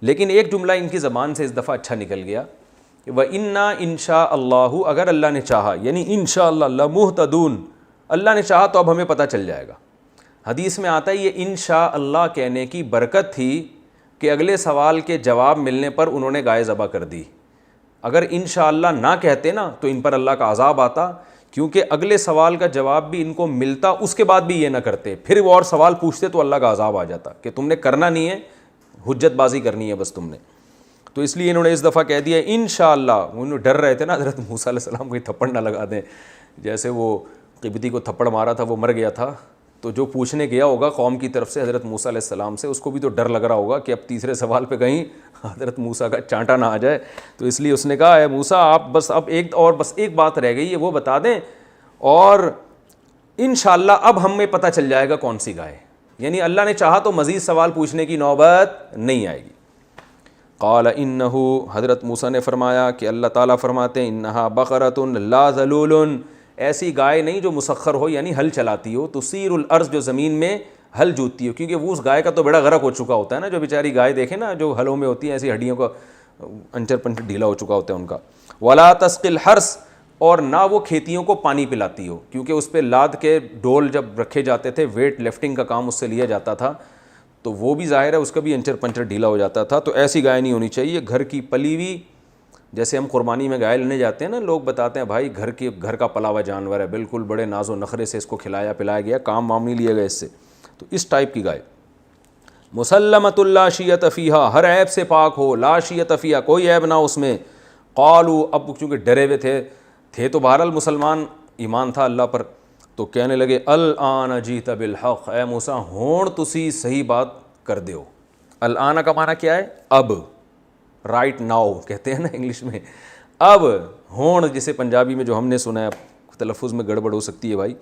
لیکن ایک جملہ ان کی زبان سے اس دفعہ اچھا نکل گیا، وَإِنَّا إِن شَاءَ اللَّهُ، اگر اللہ نے چاہا، یعنی انشاءاللہ لَمُهْتَدُونَ، اللہ نے چاہا تو اب ہمیں پتہ چل جائے گا. حدیث میں آتا ہے یہ انشاءاللہ کہنے کی برکت تھی کہ اگلے سوال کے جواب ملنے پر انہوں نے گائے ذبح کر دی. اگر انشاءاللہ نہ کہتے نا تو ان پر اللہ کا عذاب آتا، کیونکہ اگلے سوال کا جواب بھی ان کو ملتا، اس کے بعد بھی یہ نہ کرتے، پھر وہ اور سوال پوچھتے تو اللہ کا عذاب آ جاتا کہ تم نے کرنا نہیں ہے، حجت بازی کرنی ہے بس تم نے. تو اس لیے انہوں نے اس دفعہ کہہ دیا انشاءاللہ. انہوں ڈر رہے تھے نا حضرت موسیٰ علیہ السلام کوئی تھپڑ نہ لگا دیں، جیسے وہ قبطی کو تھپڑ مارا تھا، وہ مر گیا تھا، تو جو پوچھنے گیا ہوگا قوم کی طرف سے حضرت موسیٰ علیہ السلام سے، اس کو بھی تو ڈر لگ رہا ہوگا کہ اب تیسرے سوال پہ کہیں حضرت موسیٰ کا چانٹا نہ آ جائے. تو اس لیے اس نے کہا اے موسیٰ آپ بس اب ایک بات رہ گئی ہے وہ بتا دیں، اور انشاءاللہ اب ہمیں پتہ چل جائے گا کون سی گائے. یعنی اللہ نے چاہا تو مزید سوال پوچھنے کی نوبت نہیں آئے گی. قال انہ، حضرت موسیٰ نے فرمایا کہ اللہ تعالیٰ فرماتے ہیں انہا بقرۃ لا ذلول، ایسی گائے نہیں جو مسخر ہو، یعنی ہل چلاتی ہو، تثیر الارض، جو زمین میں ہل جوتتی ہو، کیونکہ وہ اس گائے کا تو بیڑا غرق ہو چکا ہوتا ہے نا. جو بیچاری گائے دیکھیں نا جو ہلوں میں ہوتی ہیں، ایسی ہڈیوں کا انچر پنچر ڈھیلا ہو چکا ہوتا ہے ان کا. ولا تسقی الحرث، اور نہ وہ کھیتیوں کو پانی پلاتی ہو، کیونکہ اس پہ لاد کے ڈول جب رکھے جاتے تھے، ویٹ لفٹنگ کا کام اس سے لیا جاتا تھا، تو وہ بھی ظاہر ہے اس کا بھی انچر پنچر ڈھیلا ہو جاتا تھا. تو ایسی گائے نہیں ہونی چاہیے، گھر کی پلی ہوئی. جیسے ہم قربانی میں گائے لینے جاتے ہیں نا، لوگ بتاتے ہیں بھائی گھر کا پلا ہوا جانور ہے، بالکل بڑے ناز و نخرے سے اس کو کھلایا پلایا گیا، کام وام نہیں لیا گیا اس سے. تو اس ٹائپ کی گائے. مسلمۃ لا شیۃ فیہا، ہر عیب سے پاک ہو، لا شیۃ فیہا، کوئی عیب نہ اس میں. قالوا، اب چونکہ ڈرے ہوئے تھے تو بہرحال مسلمان، ایمان تھا اللہ پر، تو کہنے لگے الآن جیت بالحق، اے موسیٰ ہون تسی صحیح بات کر دیو. الآن کا معنی کیا ہے؟ اب، رائٹ ناؤ کہتے ہیں نا انگلش میں. اب ہون، جسے پنجابی میں جو ہم نے سنا ہے، تلفظ میں گڑبڑ ہو سکتی ہے بھائی،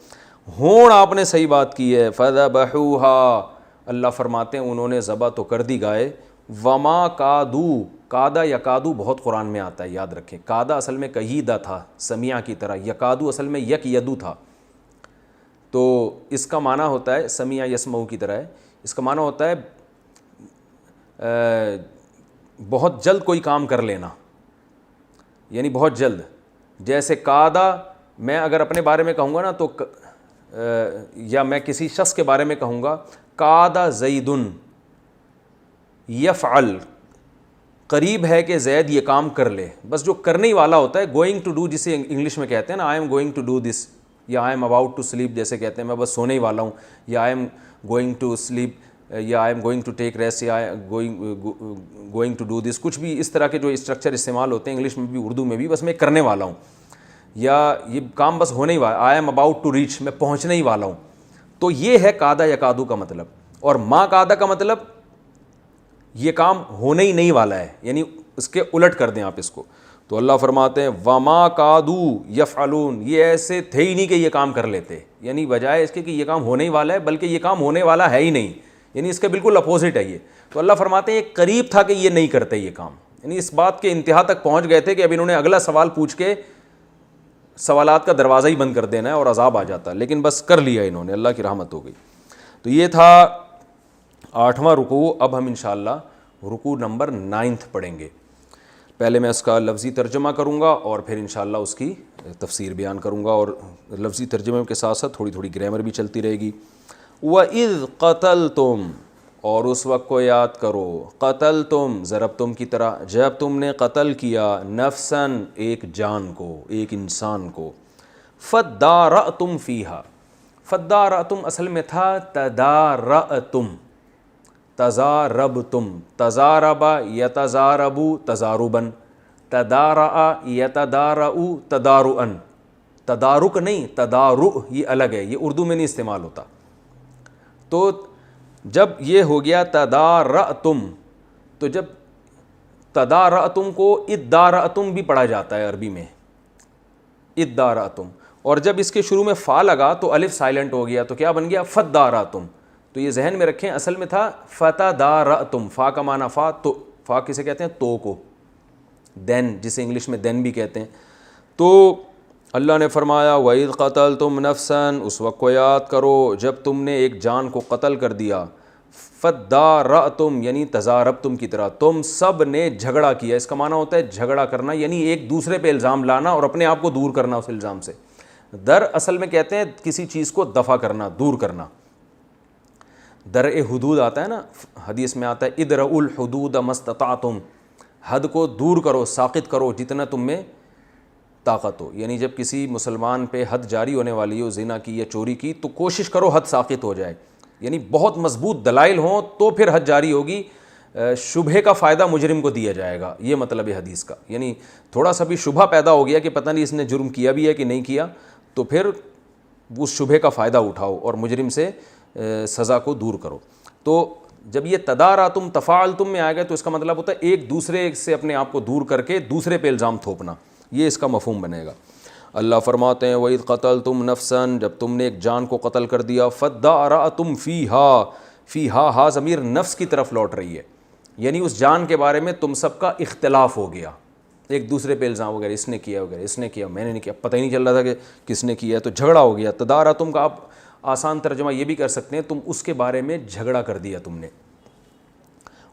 ہون آپ نے صحیح بات کی ہے. فذبحوها، اللہ فرماتے ہیں انہوں نے ذبح تو کر دی گائے. وما کادو، کادا یکادو بہت قرآن میں آتا ہے، یاد رکھیں. کادا اصل میں کہیدہ تھا سمیع کی طرح، یکادو اصل میں یک یدو تھا. تو اس کا معنی ہوتا ہے سمیع یسمعو کی طرح ہے، اس کا معنی ہوتا ہے بہت جلد کوئی کام کر لینا، یعنی بہت جلد. جیسے کادا، میں اگر اپنے بارے میں کہوں گا نا تو یا میں کسی شخص کے بارے میں کہوں گا کادا زیدن یفعل، قریب ہے کہ زید یہ کام کر لے. بس جو کرنے ہی والا ہوتا ہے، گوئنگ ٹو ڈو، جسے انگلش میں کہتے ہیں نا I am going to do this, یا I am about to sleep جیسے کہتے ہیں، میں بس سونے ہی والا ہوں، یا I am going to sleep, یا I am going to take rest, یا گوئنگ ٹو ڈو دس. کچھ بھی اس طرح کے جو اسٹرکچر استعمال ہوتے ہیں انگلش میں بھی اردو میں بھی، بس میں کرنے والا ہوں، یا یہ کام بس ہونے ہی والا، I am about to reach, میں پہنچنے ہی والا ہوں. تو یہ ہے کادا یکادو کا مطلب. اور ما کادا کا مطلب یہ کام ہونے ہی نہیں والا ہے، یعنی اس کے الٹ کر دیں آپ اس کو. تو اللہ فرماتے ہیں وما کادو یفعلون، یہ ایسے تھے ہی نہیں کہ یہ کام کر لیتے، یعنی بجائے اس کے کہ یہ کام ہونے ہی والا ہے، بلکہ یہ کام ہونے والا ہے ہی نہیں، یعنی اس کے بالکل اپوزٹ ہے یہ. تو اللہ فرماتے ہیں یہ قریب تھا کہ یہ نہیں کرتے یہ کام، یعنی اس بات کے انتہا تک پہنچ گئے تھے کہ اب انہوں نے اگلا سوال پوچھ کے سوالات کا دروازہ ہی بند کر دینا ہے اور عذاب آ جاتا، لیکن بس کر لیا انہوں نے، اللہ کی رحمت ہو گئی. تو یہ تھا 8واں رکوع. اب ہم انشاءاللہ رکوع نمبر 9 پڑھیں گے. پہلے میں اس کا لفظی ترجمہ کروں گا اور پھر انشاءاللہ اس کی تفسیر بیان کروں گا, اور لفظی ترجمے کے ساتھ ساتھ تھوڑی تھوڑی گرامر بھی چلتی رہے گی. وَإِذْ قَتَلْتُمْ, اور اس وقت کو یاد کرو, قتلتم ضربتم کی طرح, جب تم نے قتل کیا, نفساً ایک جان کو, ایک انسان کو, فَدَّارَأْتُمْ فِيهَا, فَدَّارَأْتُمْ اصل میں تھا تَدَارَأْتُمْ, تَزَارَبْتُمْ, تَزَارَبَ یَتَزَارَبُ تَزَارُبًا, تَدَارَأَ یَتَدَارَأُ تَدَارُئًا, تدارک نہیں, تدارؤ یہ الگ ہے, یہ اردو میں نہیں استعمال ہوتا. تو جب یہ ہو گیا تدارأتم, تو جب تدارأتم کو ادارأتم بھی پڑھا جاتا ہے عربی میں, ادارأتم, اور جب اس کے شروع میں فا لگا تو الف سائلنٹ ہو گیا, تو کیا بن گیا فدارأتم. تو یہ ذہن میں رکھیں, اصل میں تھا فتدارأتم, فا کا معنی فا, تو فا کسے کہتے ہیں, تو کو, دین, جسے انگلش میں دین بھی کہتے ہیں. تو اللہ نے فرمایا وَإِذْ قَتَلْتُمْ نَفْسًا, اس وقت کو یاد کرو جب تم نے ایک جان کو قتل کر دیا, فَدَّارَأْتُمْ یعنی تَزَارَبْتُمْ کی طرح, تم سب نے جھگڑا کیا. اس کا معنی ہوتا ہے جھگڑا کرنا, یعنی ایک دوسرے پہ الزام لانا اور اپنے آپ کو دور کرنا اس الزام سے. در اصل میں کہتے ہیں کسی چیز کو دفع کرنا, دور کرنا. درء حدود آتا ہے نا, حدیث میں آتا ہے ادرؤوا الحدود ما استطعتم, حد کو دور کرو, ساقط کرو جتنا تم میں طاقت ہو. یعنی جب کسی مسلمان پہ حد جاری ہونے والی ہو, زنا کی یا چوری کی, تو کوشش کرو حد ساقط ہو جائے, یعنی بہت مضبوط دلائل ہوں تو پھر حد جاری ہوگی, شبہے کا فائدہ مجرم کو دیا جائے گا, یہ مطلب ہے حدیث کا. یعنی تھوڑا سا بھی شبہ پیدا ہو گیا کہ پتہ نہیں اس نے جرم کیا بھی ہے کہ نہیں کیا, تو پھر اس شبہے کا فائدہ اٹھاؤ اور مجرم سے سزا کو دور کرو. تو جب یہ تداراتم تفاعلتم میں آئے گا تو اس کا مطلب ہوتا ہے ایک دوسرے سے اپنے آپ کو دور کر کے دوسرے پہ الزام تھوپنا, یہ اس کا مفہوم بنے گا. اللہ فرماتے ہیں وَإِذْ قَتَلْتُمْ نَفْسًا, جب تم نے ایک جان کو قتل کر دیا, فَدَّارَأْتُمْ فِيهَا, فِيهَا ہا ضمیر نفس کی طرف لوٹ رہی ہے, یعنی اس جان کے بارے میں تم سب کا اختلاف ہو گیا, ایک دوسرے پہ الزام وغیرہ, اس نے کیا وغیرہ, اس نے کیا, میں نے نہیں کیا, پتہ ہی نہیں چل رہا تھا کہ کس نے کیا ہے, تو جھگڑا ہو گیا. تداراتم کا آپ آسان ترجمہ یہ بھی کر سکتے ہیں, تم اس کے بارے میں جھگڑا کر دیا تم نے.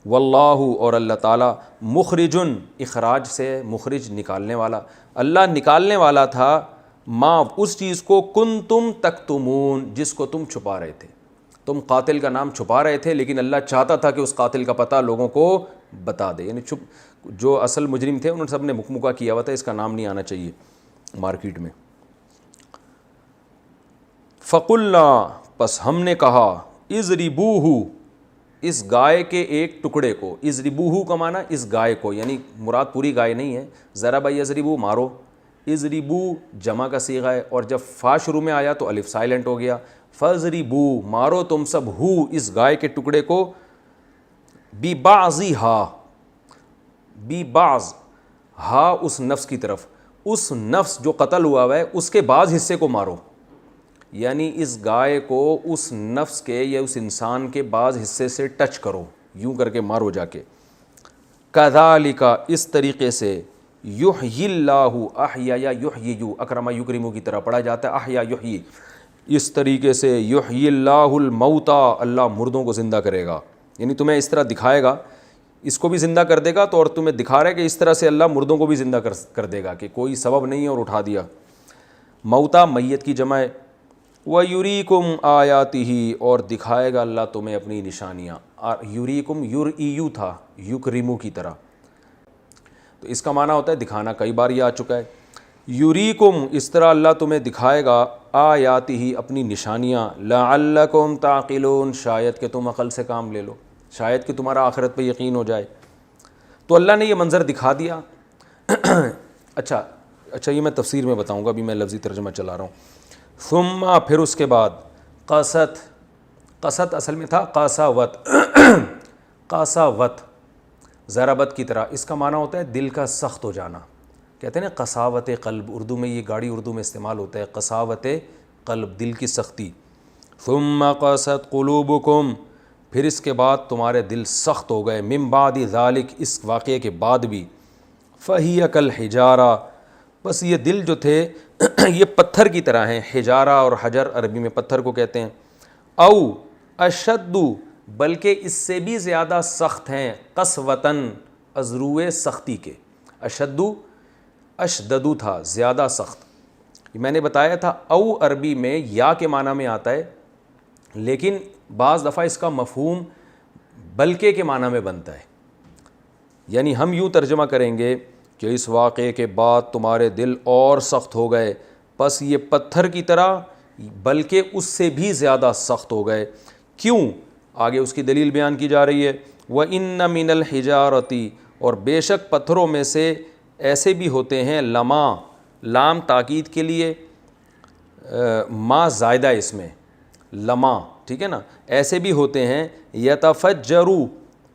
واللہ, اور اللہ تعالیٰ, مخرجن اخراج سے, مخرج نکالنے والا, اللہ نکالنے والا تھا, ما اس چیز کو, کنتم تکتمون جس کو تم چھپا رہے تھے. تم قاتل کا نام چھپا رہے تھے, لیکن اللہ چاہتا تھا کہ اس قاتل کا پتہ لوگوں کو بتا دے. یعنی جو اصل مجرم تھے انہوں نے سب نے مکمکہ کیا ہوا تھا, اس کا نام نہیں آنا چاہیے مارکیٹ میں. فَقُلْنَا, پس ہم نے کہا, اضربوہ, اس گائے کے ایک ٹکڑے کو, اضربوہ کا معنی اس گائے کو, یعنی مراد پوری گائے نہیں ہے, ضرب یضربو مارو, اضربو جمع کا صیغہ ہے, اور جب فا شروع میں آیا تو الف سائلنٹ ہو گیا. فضربو مارو تم سب, ہو اس گائے کے ٹکڑے کو, ببعضھا, ببعض ہا اس نفس کی طرف, اس نفس جو قتل ہوا ہے اس کے بعض حصے کو مارو, یعنی اس گائے کو اس نفس کے یا اس انسان کے بعض حصے سے ٹچ کرو, یوں کر کے مارو جا کے. کذالک, اس طریقے سے, یحیی اللہ, احیا یا یحیی, اکرم یکرم کی طرح پڑھا جاتا ہے, احیا یحیی, اس طریقے سے, یحیی اللہ الموتا, اللہ مردوں کو زندہ کرے گا, یعنی تمہیں اس طرح دکھائے گا, اس کو بھی زندہ کر دے گا, تو اور تمہیں دکھا رہا ہے کہ اس طرح سے اللہ مردوں کو بھی زندہ کر دے گا, کہ کوئی سبب نہیں ہے اور اٹھا دیا. موتا میت کی جمع ہے. وَيُرِيكُمْ آيَاتِهِ, اور دکھائے گا اللہ تمہیں اپنی نشانیاں. یُرِيكُمْ یُرْئِیُ تھا, یُکرِمُ کی طرح, تو اس کا معنی ہوتا ہے دکھانا, کئی بار یہ آ چکا ہے. یُرِيكُمْ, اس طرح اللہ تمہیں دکھائے گا, آیاتِهِ, اپنی نشانیاں, لَعَلَّكُمْ تَعْقِلُونَ, شاید کہ تم عقل سے کام لے لو, شاید کہ تمہارا آخرت پہ یقین ہو جائے. تو اللہ نے یہ منظر دکھا دیا. اچھا یہ میں تفسیر میں بتاؤں گا, ابھی میں لفظی ترجمہ چلا رہا ہوں. ثم, پھر اس کے بعد, قصت, قصت اصل میں تھا قاساوت, قاساوت ضربت کی طرح, اس کا معنی ہوتا ہے دل کا سخت ہو جانا, کہتے ہیں نا قساوت قلب, اردو میں یہ گاڑی اردو میں استعمال ہوتا ہے, قساوت قلب, دل کی سختی. ثم قست قلوبکم, پھر اس کے بعد تمہارے دل سخت ہو گئے, من بعد ذالک, اس واقعے کے بعد بھی, فہی کالحجارہ, بس یہ دل جو تھے یہ پتھر کی طرح ہیں. حجارہ اور حجر عربی میں پتھر کو کہتے ہیں. او اشد بلکہ اس سے بھی زیادہ سخت ہیں، قسوتاً ازروئے سختی کے، اشدو اشددو تھا زیادہ سخت، میں نے بتایا تھا او عربی میں یا کے معنی میں آتا ہے، لیکن بعض دفعہ اس کا مفہوم بلکہ کے معنی میں بنتا ہے، یعنی ہم یوں ترجمہ کریں گے کہ اس واقعے کے بعد تمہارے دل اور سخت ہو گئے، پس یہ پتھر کی طرح بلکہ اس سے بھی زیادہ سخت ہو گئے۔ کیوں؟ آگے اس کی دلیل بیان کی جا رہی ہے، وَإِنَّ مِنَ الْحِجَارَةِ، اور بے شک پتھروں میں سے ایسے بھی ہوتے ہیں، لما لام تاکید کے لیے، ما زائدہ اس میں لما، ٹھیک ہے نا، ایسے بھی ہوتے ہیں، یتفجروا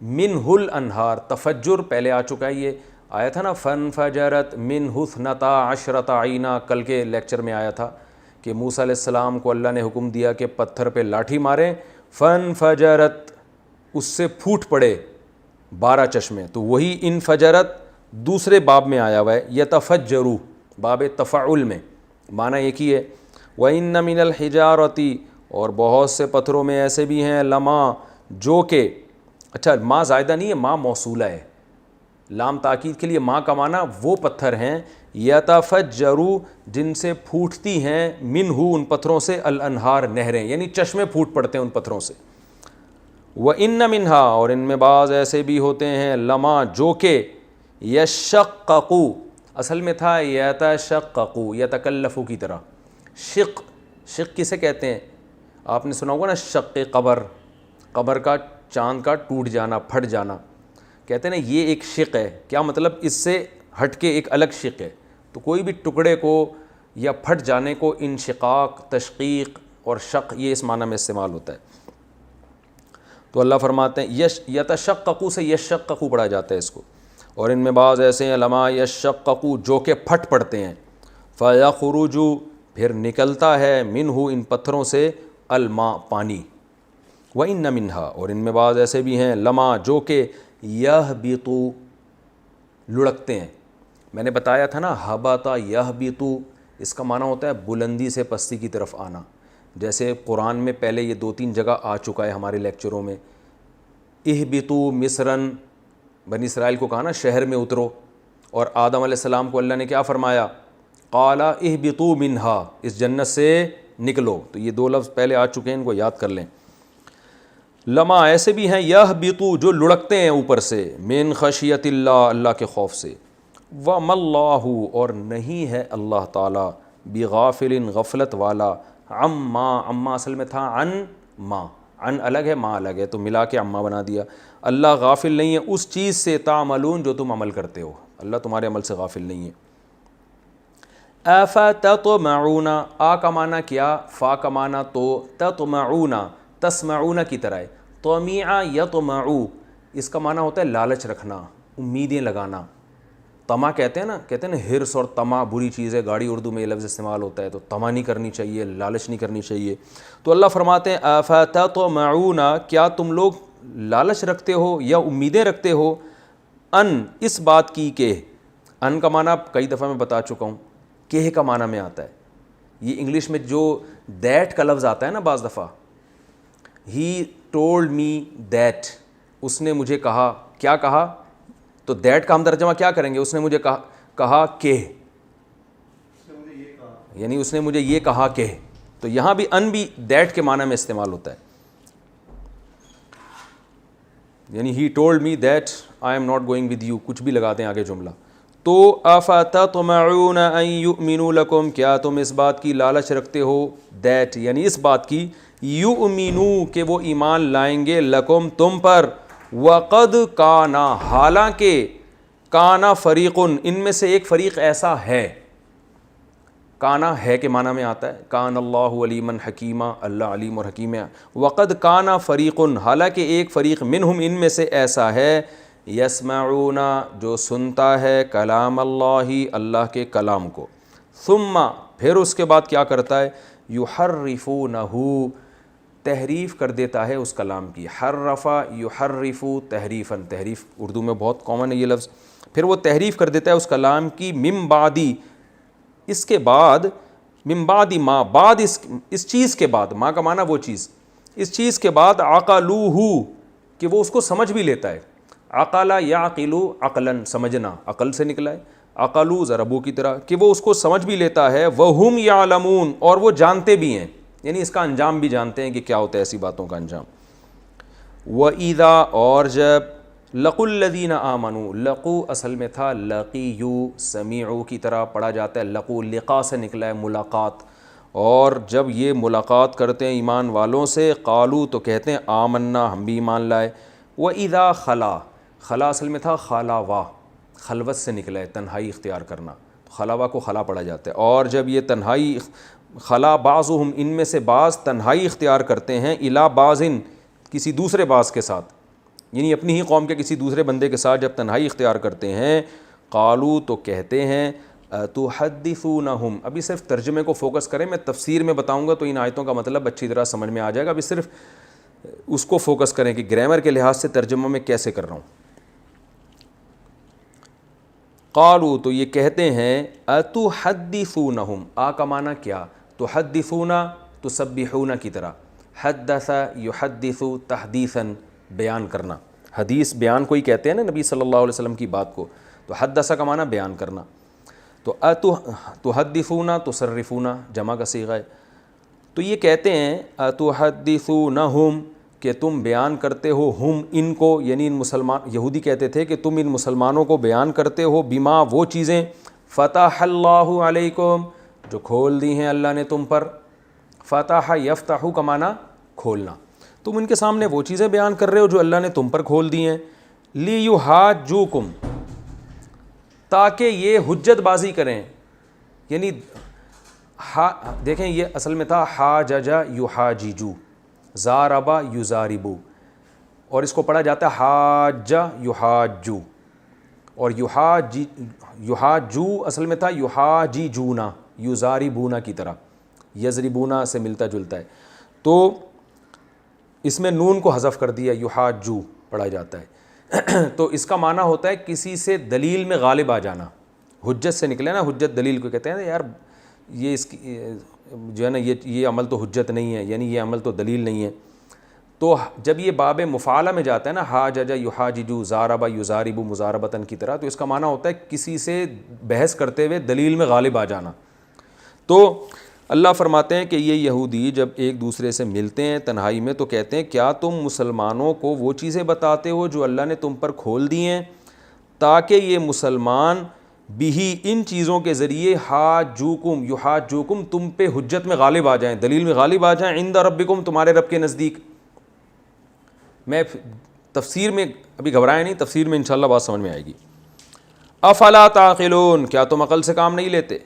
منہ الانہار، تفجر پہلے آ چکا ہے، یہ آیا تھا نا فانفجرت منہ اثنتا عشرۃ عینا، کل کے لیکچر میں آیا تھا کہ موسیٰ علیہ السلام کو اللہ نے حکم دیا کہ پتھر پہ لاٹھی ماریں، فانفجرت اس سے پھوٹ پڑے 12 چشمے، تو وہی انفجرت دوسرے باب میں آیا ہوا ہے، یتفجروا باب تفعل میں، معنی ایک ہی ہے۔ وَإِنَّ مِنَ الْحِجَارَةِ، اور بہت سے پتھروں میں ایسے بھی ہیں، لما جو کہ، اچھا ما زائدہ نہیں ہے، ما موصولہ ہے، لام تاکید کے لیے ما کا معنی وہ پتھر ہیں، یتفجروا جن سے پھوٹتی ہیں، منہ ان پتھروں سے، الانہار نہریں، یعنی چشمے پھوٹ پڑتے ہیں ان پتھروں سے۔ وَإِنَّ مِنْهَا، اور ان میں بعض ایسے بھی ہوتے ہیں، لما جو کہ یشققوا، اصل میں تھا یتشققوا، یتکلفوا کی طرح، شق کسے کہتے ہیں؟ آپ نے سنا ہوگا نا شق قبر کا چاند کا ٹوٹ جانا، پھٹ جانا، کہتے ہیں نا یہ ایک شق ہے، کیا مطلب اس سے ہٹ کے ایک الگ شق ہے، تو کوئی بھی ٹکڑے کو یا پھٹ جانے کو انشقاق، تشقیق اور شق یہ اس معنی میں استعمال ہوتا ہے۔ تو اللہ فرماتے ہیں یتشققوا سے یشققوا پڑھا جاتا ہے اس کو، اور ان میں بعض ایسے ہیں، لما یشققوا جو کہ پھٹ پڑتے ہیں، فیخرج پھر نکلتا ہے، منہ ان پتھروں سے، الماء پانی، وَإِنَّ مِنْهَا، اور ان میں بعض ایسے بھی ہیں، لما جو کہ یہبط لڑکتے ہیں، میں نے بتایا تھا نا ہبط یہبط، اس کا معنی ہوتا ہے بلندی سے پستی کی طرف آنا، جیسے قرآن میں پہلے یہ 2-3 جگہ آ چکا ہے ہمارے لیکچروں میں، اہبطوا مصرن، بنی اسرائیل کو کہا نا شہر میں اترو، اور آدم علیہ السلام کو اللہ نے کیا فرمایا؟ قال اہبطوا منہا، اس جنت سے نکلو، تو یہ 2 لفظ پہلے آ چکے ہیں، ان کو یاد کر لیں۔ لما ایسے بھی ہیں، یہبطوا جو لڑکتے ہیں اوپر سے، من خشیت اللہ، اللہ کے خوف سے، وما اللہ، اور نہیں ہے اللہ تعالیٰ، بغافل غفلت والا، عما اصل میں تھا عن ما، عن الگ ہے ما الگ ہے، تو ملا کے عما بنا دیا، اللہ غافل نہیں ہے اس چیز سے، تعملون جو تم عمل کرتے ہو، اللہ تمہارے عمل سے غافل نہیں ہے۔ افتطمعون، آ کا معنی کیا، فا کا معنی تو، تطمعون تسمعون کی طرح ہے، طمع یطمع، اس کا معنی ہوتا ہے لالچ رکھنا، امیدیں لگانا، طمع کہتے ہیں نا ہرس اور طمع بری چیز ہے، گاڑی اردو میں یہ لفظ استعمال ہوتا ہے، تو طمع نہیں کرنی چاہیے، لالچ نہیں کرنی چاہیے۔ تو اللہ فرماتے ہیں افتطمعون، کیا تم لوگ لالچ رکھتے ہو یا امیدیں رکھتے ہو، ان اس بات کی کہ، ان کا معنی کئی دفعہ میں بتا چکا ہوں، کہ کا معنی میں آتا ہے، یہ انگلش میں جو دیٹ کا لفظ آتا ہے نا بعض دفعہ، ہی ٹولڈ می دیٹ، اس نے مجھے کہا، کیا کہا؟ تو دیٹ کا ہم ترجمہ کیا کریں گے؟ اس نے مجھے کہا کہ، یعنی اس نے مجھے یہ کہا کہ، تو یہاں بھی ان بھی دیٹ کے معنی میں استعمال ہوتا ہے، یعنی he told me that I am not going with you, کچھ بھی لگاتے ہیں آگے جملہ۔ تو افتطمعون ان یؤمنوا لکم، کیا تم اس بات کی لالچ رکھتے ہو، دیٹ یعنی اس بات کی، یؤمنوا کہ وہ ایمان لائیں گے، لکم تم پر، وقد کانا حالانکہ، کانا فریقن ان میں سے ایک فریق ایسا ہے، کانا ہے کے معنی میں آتا ہے، کان اللہ علیما حکیما، اللہ علیم اور حکیم ہے، وقد کانا فریقن حالانکہ ایک فریق، منہم ان میں سے ایسا ہے، یسمعون جو سنتا ہے، کلام اللہ اللہ کے کلام کو، ثم پھر اس کے بعد کیا کرتا ہے، یحرفونہ تحریف کر دیتا ہے اس کلام کی، حرف یحرف تحریفاً، تحریف اردو میں بہت کامن ہے یہ لفظ، پھر وہ تحریف کر دیتا ہے اس کلام کی، من بعدی اس کے بعد، من بعد ما بعد اس چیز کے بعد، ما کا معنی وہ چیز، اس چیز کے بعد عقلوہ کہ وہ اس کو سمجھ بھی لیتا ہے. عقل یعقل عقلا سمجھنا عقل سے نکلا ہے. عقلو ضربو کی طرح کہ وہ اس کو سمجھ بھی لیتا ہے. وہم یعلمون اور وہ جانتے بھی ہیں, یعنی اس کا انجام بھی جانتے ہیں کہ کیا ہوتا ہے ایسی باتوں کا انجام. وَإِذَا اور جب لقوا الذین آمنوا, لقو اصل میں تھا لقیو سمیعو کی طرح پڑھا جاتا ہے. لقو لقا سے نکلا ہے ملاقات, اور جب یہ ملاقات کرتے ہیں ایمان والوں سے قالو تو کہتے ہیں آمنا ہم بھی ایمان لائے. وَإِذَا خلا, خلا اصل میں تھا خلاوا, خلوت سے نکلا ہے تنہائی اختیار کرنا, خلاوا کو خلا پڑھا جاتا ہے. اور جب یہ تنہائی خلا بعضهم ان میں سے بعض تنہائی اختیار کرتے ہیں الی بعضن کسی دوسرے بعض کے ساتھ, یعنی اپنی ہی قوم کے کسی دوسرے بندے کے ساتھ جب تنہائی اختیار کرتے ہیں قالو تو کہتے ہیں تحدثونہم. ابھی صرف ترجمے کو فوکس کریں, میں تفسیر میں بتاؤں گا تو ان آیتوں کا مطلب اچھی طرح سمجھ میں آ جائے گا. ابھی صرف اس کو فوکس کریں کہ گرامر کے لحاظ سے ترجمہ میں کیسے کر رہا ہوں. قالو تو یہ کہتے ہیں اتحدثونہم, آ کا معنی کیا, تحدثون تسبحون کی طرح, حدث یحدث تحدیثا بیان کرنا, حدیث بیان کو ہی کہتے ہیں نا نبی صلی اللہ علیہ وسلم کی بات کو, تو حدث کا معنی بیان کرنا. تو تحدثون تصرفون جمع کا صیغہ ہے. تو یہ کہتے ہیں اتحدثونہم کہ تم بیان کرتے ہو ہم ان کو, یعنی ان مسلمان یہودی کہتے تھے کہ تم ان مسلمانوں کو بیان کرتے ہو بما وہ چیزیں فتح اللہ علیکم جو کھول دی ہیں اللہ نے تم پر. فتح یفتح کا معنی کھولنا, تم ان کے سامنے وہ چیزیں بیان کر رہے ہو جو اللہ نے تم پر کھول دی ہیں. لیحاجوکم تاکہ یہ حجت بازی کریں, یعنی دیکھیں یہ اصل میں تھا حاجج یحاججو, زاربا یزاربو, اور اس کو پڑھا جاتا ہے حاج یحاجو, اور یحاجو اصل میں تھا یحاججونا یزاربونا کی طرح, یضربونا سے ملتا جلتا ہے. تو اس میں نون کو حذف کر دیا, یحاجو پڑھا جاتا ہے. تو اس کا معنی ہوتا ہے کسی سے دلیل میں غالب آ جانا, حجت سے نکلے نا, حجت دلیل کو کہتے ہیں یار یہ اس کی جو ہے نا یہ عمل تو حجت نہیں ہے, یعنی یہ عمل تو دلیل نہیں ہے. تو جب یہ باب مفعلہ میں جاتا ہے نا حاجج یحاججو زاربا یزاربو مزاربتاً کی طرح, تو اس کا معنی ہوتا ہے کسی سے بحث کرتے ہوئے دلیل میں غالب آ جانا. تو اللہ فرماتے ہیں کہ یہ یہودی جب ایک دوسرے سے ملتے ہیں تنہائی میں تو کہتے ہیں کیا تم مسلمانوں کو وہ چیزیں بتاتے ہو جو اللہ نے تم پر کھول دی ہیں تاکہ یہ مسلمان بھی ان چیزوں کے ذریعے حاجوکم یحاجوکم تم پہ حجت میں غالب آ جائیں, دلیل میں غالب آ جائیں, عند ربکم تمہارے رب کے نزدیک. میں تفسیر میں ابھی گھبرائے نہیں, تفسیر میں انشاءاللہ بات سمجھ میں آئے گی. افلا تعقلون کیا تم عقل سے کام نہیں لیتے.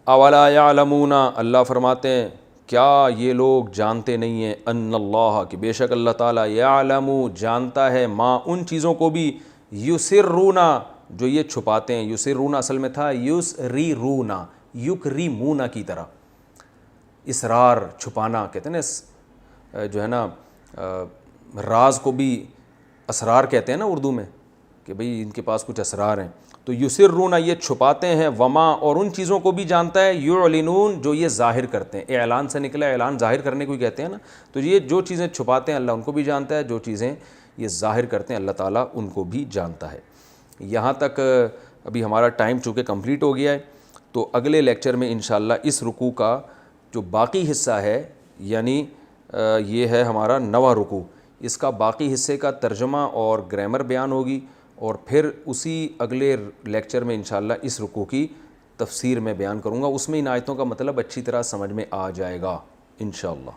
اولا یعلمون اللہ فرماتے ہیں کیا یہ لوگ جانتے نہیں ہیں ان اللہ کہ بے شک اللہ تعالیٰ یعلم جانتا ہے ما ان چیزوں کو بھی یسرون جو یہ چھپاتے ہیں. یسرون اصل میں تھا یسریرون یکریمون کی طرح, اسرار چھپانا کہتے ہیں نا, جو ہے نا راز کو بھی اسرار کہتے ہیں نا اردو میں کہ بھئی ان کے پاس کچھ اسرار ہیں. تو یسرون یہ چھپاتے ہیں, وما اور ان چیزوں کو بھی جانتا ہے, یعلنون جو یہ ظاہر کرتے ہیں. اعلان سے نکلا, اعلان ظاہر کرنے کو ہی کہتے ہیں نا, تو یہ جو چیزیں چھپاتے ہیں اللہ ان کو بھی جانتا ہے, جو چیزیں یہ ظاہر کرتے ہیں اللہ تعالیٰ ان کو بھی جانتا ہے. یہاں تک ابھی ہمارا ٹائم چونکہ کمپلیٹ ہو گیا ہے, تو اگلے لیکچر میں انشاءاللہ اس رکوع کا جو باقی حصہ ہے, یعنی یہ ہے ہمارا 9واں رکوع, اس کا باقی حصے کا ترجمہ اور گرامر بیان ہوگی, اور پھر اسی اگلے لیکچر میں انشاءاللہ اس رکوع کی تفسیر میں بیان کروں گا. اس میں ان آیتوں کا مطلب اچھی طرح سمجھ میں آ جائے گا انشاءاللہ.